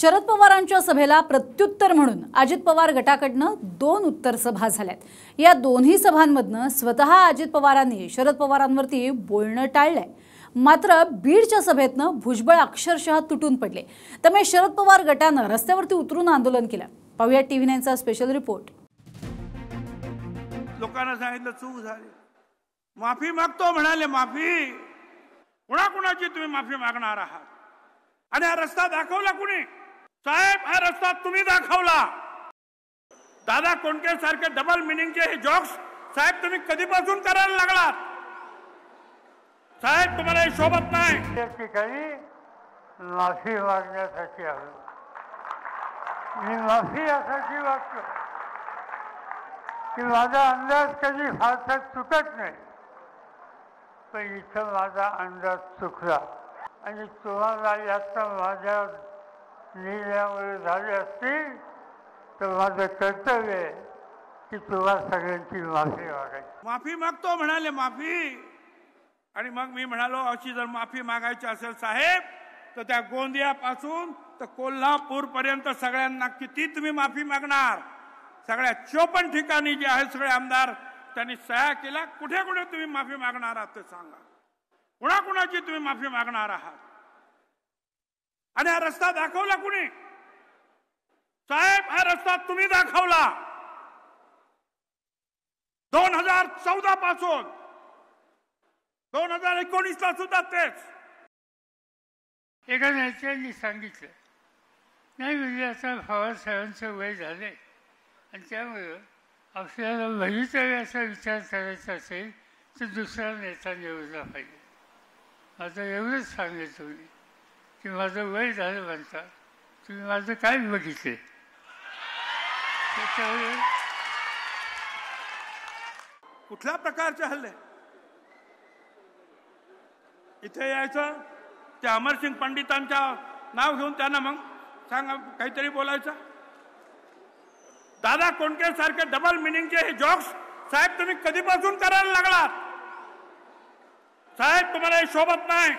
शरद पवारांच्या सभेला प्रत्युत्तर म्हणून अजित पवार गटाकडनं 2 उत्तर सभा झाल्यात। या दोन्ही सभांमधनं स्वतः अजित पवारांनी शरद पवारांवरती बोलणं टाळलंय। मात्र बीडच्या सभेतनं भुजबळ अक्षरशः तुटून पडले। त्यामुळे शरद पवार गटानं रस्त्यावरती उतरून आंदोलन केलं। पाहूया टीव्ही 9चा स्पेशल रिपोर्ट। लोकांना सांगितलं चूक झाली, माफी मागतो म्हणाले। माफी कुणाकुणाची तुम्ही माफी मागणार आहात? आणि हा रस्ता दाखवला कुणी? साहेब, हा रस्ता तुम्ही दाखवला। दादा कोंडके सारखे डबल मिनिंगचे हे जॉक्स साहेब तुम्ही कधीपासून करायला लागलात? साहेब, तुम्हाला हे शोभत नाही। त्या ठिकाणी माफी मागण्यासाठी आलो। मी माफी यासाठी मागतो की माझा अंदाज कधी फारसा चुकत नाही, पण इथं माझा अंदाज चुकला आणि तुम्हाला याचा माझ्या निर्णयामुळे झाले असतील तर माझं कर्तव्य आहे की तुम्हा सगळ्यांची माफी मागायची। माफी मागतो म्हणाले, माफी। आणि मग मी म्हणालो, अशी जर माफी मागायची असेल साहेब तर त्या गोंदियापासून तर कोल्हापूर पर्यंत सगळ्यांना किती तुम्ही माफी मागणार? सगळ्या 54 ठिकाणी जे आहेत सगळे आमदार त्यांनी सह्या केल्या, कुठे कुठे तुम्ही माफी मागणार आहात ते सांगा। कुणाकुणाची तुम्ही माफी मागणार आहात? आणि हा रस्ता दाखवला कुणी? साहेब, हा रस्ता तुम्ही दाखवला। 2014 पासून 2019 ला सुद्धा तेच। एका नेत्यांनी सांगितलं नाही, म्हणजे आता पवार साहेबांचं वय झालंय आणि त्यामुळे आपल्याला भवितव्याचा विचार करायचा असेल तर दुसरा नेता निवडला पाहिजे। आता एवढंच सांगायचं मी की माझं वय झालं म्हणता, तुम्ही माझं काय बघितले? त्याच्यामुळे कुठल्या प्रकारचे हल्ले? इथे यायचं, ते अमरसिंग पंडितांच्या नाव घेऊन त्यांना मग सांगा काहीतरी बोलायचं। दादा कोंडके सारखे डबल मिनिंगचे हे जॉक्स साहेब तुम्ही कधीपासून करायला लागलात? साहेब, तुम्हाला हे शोभत नाही।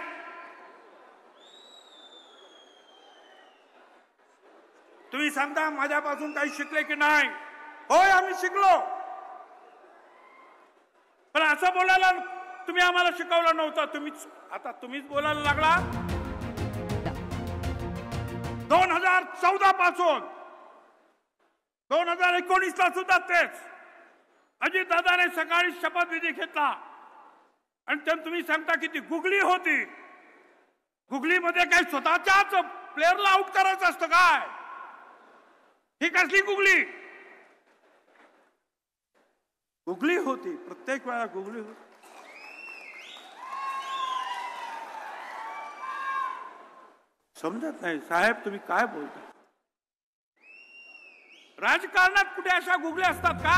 तुम्ही सांगता माझ्यापासून काही शिकले की नाही? होय, आम्ही शिकलो, पण असं बोलायला तुम्ही आम्हाला शिकवलं नव्हतं। आता तुम्हीच बोलायला लागला। 2014 पासून 2019 ला सुद्धा तेच। अजित दादाने सकाळी शपथविधी घेतला आणि त्यात तुम्ही सांगता की ती गुगली होती। गुगलीमध्ये काय स्वतःच्याच प्लेअरला आउट करायचं असतं काय? ही कसली गुगली? गुगली होती, प्रत्येक वेळा गुगली होती। समजत नाही साहेब तुम्ही काय बोलता? राजकारणात कुठे अशा गुगल्या असतात का?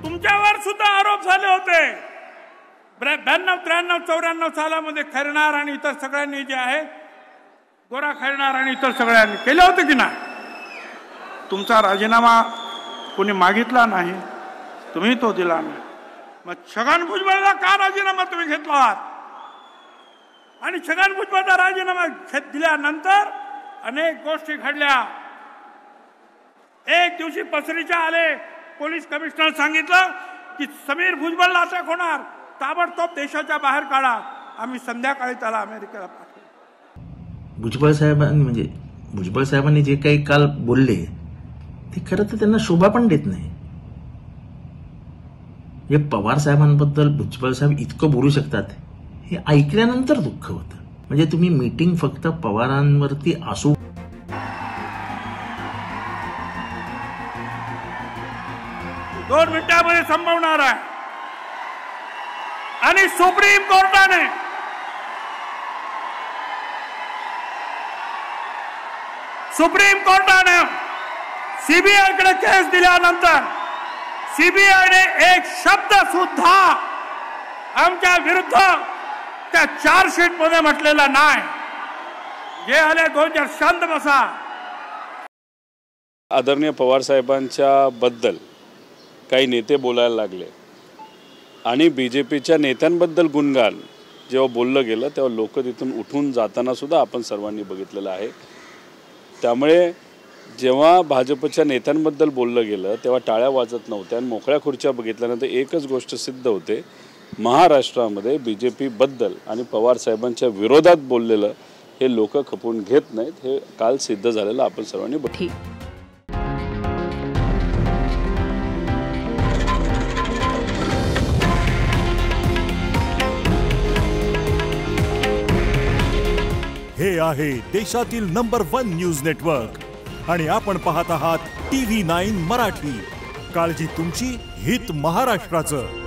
तुमच्यावर सुद्धा आरोप झाले होते 92, 93, 94 सालामध्ये खैरनार आणि इतर सगळ्यांनी जे आहे, गोरा खैरनार आणि इतर सगळ्यांनी केले होते की नाही? तुमचा राजीनामा कोणी मागितला नाही, तुम्ही तो दिला नाही। मग छगन भुजबळला का राजीनामा तुम्ही घेतलात? आणि छगन भुजबळचा राजीनामा दिल्यानंतर अनेक गोष्टी घडल्या। एक दिवशी पसरीच्या आले, पोलीस कमिशनर सांगितलं की समीर भुजबळला अटक होणार, ताबडतोब देशाच्या बाहेर काढा। आम्ही संध्याकाळी त्याला अमेरिकेला पाठवलं। भुजबळ साहेबांनी जे काही काल बोलले ते खरं तर त्यांना शोभा पण देत नाही। हे पवार साहेबांबद्दल भुजबळ साहेब इतकं बोलू शकतात हे ऐकल्यानंतर दुःख होतं। म्हणजे तुम्ही मीटिंग फक्त पवारांवरती असू 2 मिनिटांमध्ये संपवणार आहे। आणि सुप्रीम कोर्टाने सीबीआय कडे केस दिल्यानंतर सीबीआयने एक शब्द सुद्धा आमच्या विरुद्ध त्या चार्जशीट मध्ये म्हटलेला नाही। जे आले 2 शांत बसा। आदरणीय पवार साहेबांच्या बद्दल काही नेते बोलायला लागले आणि बीजेपीच्या नेत्यांबद्दल गुणगान जेव्हा बोललं गेलं तेव्हा लोक तिथून उठून जाताना सुद्धा आपण सर्वांनी बघितलेलं आहे। त्यामुळे जेव्हा भाजपच्या नेत्यांबद्दल बोललं गेलं तेव्हा टाळ्या वाजत नव्हत्या आणि मोकळ्या खुर्च्या बघितल्यानंतर एकच गोष्ट सिद्ध होते, महाराष्ट्रामध्ये BJP बद्दल आणि पवार साहेबांच्या विरोधात बोललेलं हे लोक खपवून घेत नाहीत. हे काल सिद्ध झालेलं आपण सर्वांनी बघितलं. हे आहे देशातील नंबर 1 न्यूज नेटवर्क आणि आपण पाहत आहात TV9 मराठी. काळजी तुमची, हित महाराष्ट्राचं.